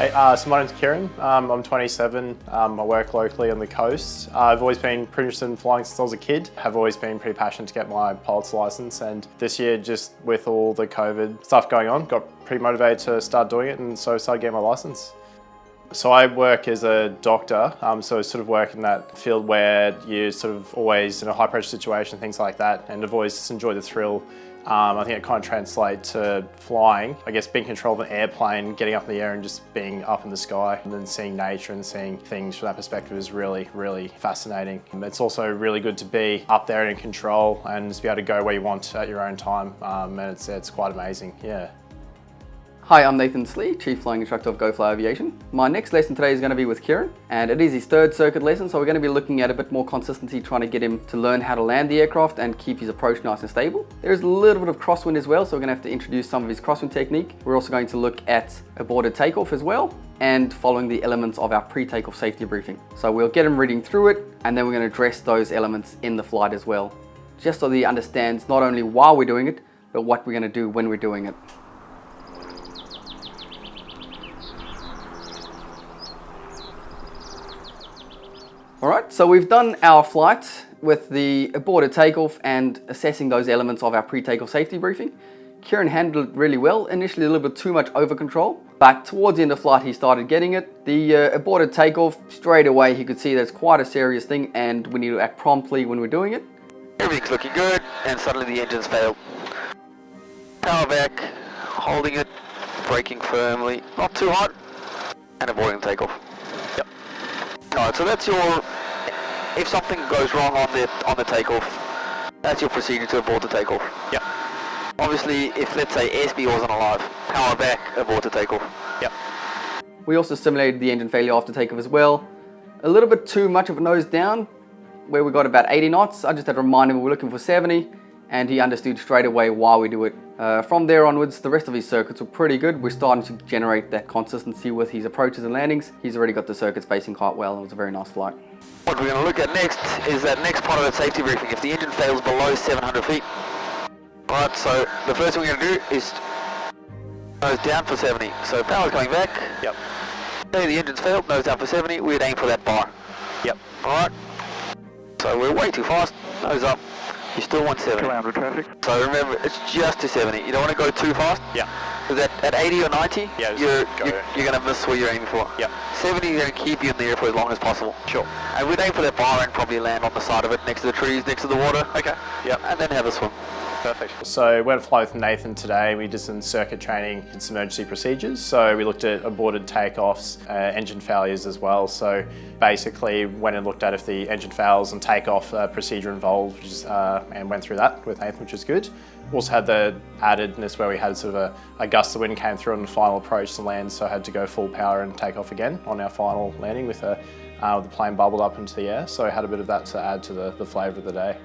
So my name's Kieran. I'm 27. I work locally on the coast. I've always been pretty interested in flying since I was a kid. Have always been pretty passionate to get my pilot's license, and this year, just with all the COVID stuff going on, got pretty motivated to start doing it, and so started getting my license. So I work as a doctor, so I sort of work in that field where you're sort of always in a high pressure situation, things like that, and I've always just enjoyed the thrill. I think it kind of translates to flying. I guess being in control of an airplane, getting up in the air and just being up in the sky, and then seeing nature and seeing things from that perspective is really, really fascinating. It's also really good to be up there and in control and just be able to go where you want at your own time, and it's quite amazing, yeah. Hi, I'm Nathan, Chief Flying Instructor of GoFly Aviation. My next lesson today is going to be with Kieran, and it is his third circuit lesson, so we're going to be looking at a bit more consistency, trying to get him to learn how to land the aircraft and keep his approach nice and stable. There's a little bit of crosswind as well, so we're going to have to introduce some of his crosswind technique. We're also going to look at aborted takeoff as well, and following the elements of our pre-takeoff safety briefing. So we'll get him reading through it, and then we're going to address those elements in the flight as well, just so that he understands not only why we're doing it, but what we're going to do when we're doing it. Alright, so we've done our flight with the aborted takeoff and assessing those elements of our pre-takeoff safety briefing. Kieran handled it really well, initially a little bit too much over control, but towards the end of flight he started getting it. The aborted takeoff, straight away he could see that it's quite a serious thing and we need to act promptly when we're doing it. Everything's looking good and suddenly the engines fail. Power back, holding it, braking firmly, not too hot, and avoiding takeoff. Yep. Alright, so that's your, if something goes wrong on the takeoff, that's your procedure to abort the takeoff. Yep. Obviously, if let's say airspeed wasn't alive, power back, abort the takeoff. Yep. We also simulated the engine failure after takeoff as well. A little bit too much of a nose down, where we got about 80 knots. I just had to remind him we're looking for 70, and he understood straight away why we do it. From there onwards, the rest of his circuits were pretty good. We're starting to generate that consistency with his approaches and landings. He's already got the circuits spacing quite well. It was a very nice flight. What we're going to look at next is that next part of the safety briefing, if the engine fails below 700 feet. Alright, so the first thing we're going to do is nose down for 70. So power's coming back. Yep. Say the engine's failed, nose down for 70, we'd aim for that bar. Yep. Alright. So we're way too fast, nose up. You still want 70. Ground traffic. So remember, it's just to 70. You don't want to go too fast. Yeah. Because at 80 or 90, you're going to miss what you're aiming for. Yeah. 70 is going to keep you in the air for as long as possible. Sure. And we'd aim for that bar and probably land on the side of it, next to the trees, next to the water. Okay. Yep. And then have a swim. Perfect. So we went to fly with Nathan today. We did some circuit training and some emergency procedures. So we looked at aborted takeoffs, engine failures as well. So basically went and looked at if the engine fails and takeoff procedure involved, and went through that with Nathan, which is good. Also had the addedness where we had sort of a gust of wind came through on the final approach to land, so I had to go full power and take off again on our final landing with the plane bubbled up into the air. So I had a bit of that to add to the flavour of the day.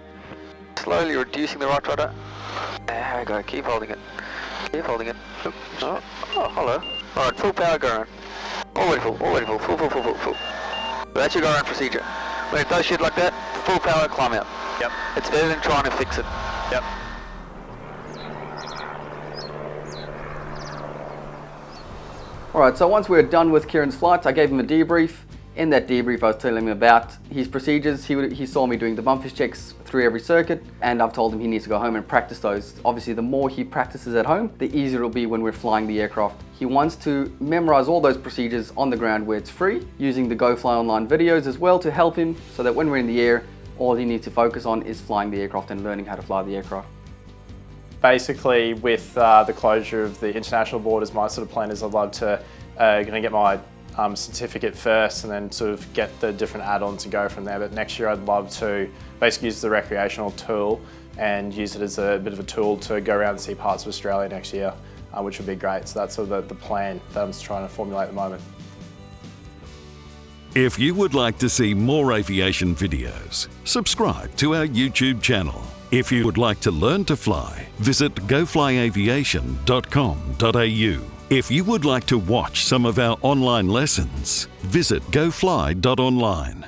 Slowly reducing the right rudder. There we go, keep holding it. Keep holding it. Oh, hello. Alright, full power, go around. Already full, full. That's your go around procedure. When it does shit like that, full power, climb out. Yep. It's better than trying to fix it. Yep. Alright, so once we were done with Kieran's flight, I gave him a debrief. In that debrief, I was telling him about his procedures. He saw me doing the bump fish checks through every circuit, and I've told him he needs to go home and practice those. Obviously, the more he practices at home, the easier it'll be when we're flying the aircraft. He wants to memorize all those procedures on the ground where it's free, using the GoFly online videos as well to help him, so that when we're in the air, all he needs to focus on is flying the aircraft and learning how to fly the aircraft. Basically, with the closure of the international borders, my sort of plan is I'd love to gonna get my certificate first and then sort of get the different add-ons and go from there. But next year I'd love to basically use the recreational tool and use it as a bit of a tool to go around and see parts of Australia next year, which would be great. So that's sort of the plan that I'm just trying to formulate at the moment. If you would like to see more aviation videos, subscribe to our YouTube channel. If you would like to learn to fly, visit goflyaviation.com.au. If you would like to watch some of our online lessons, visit gofly.online.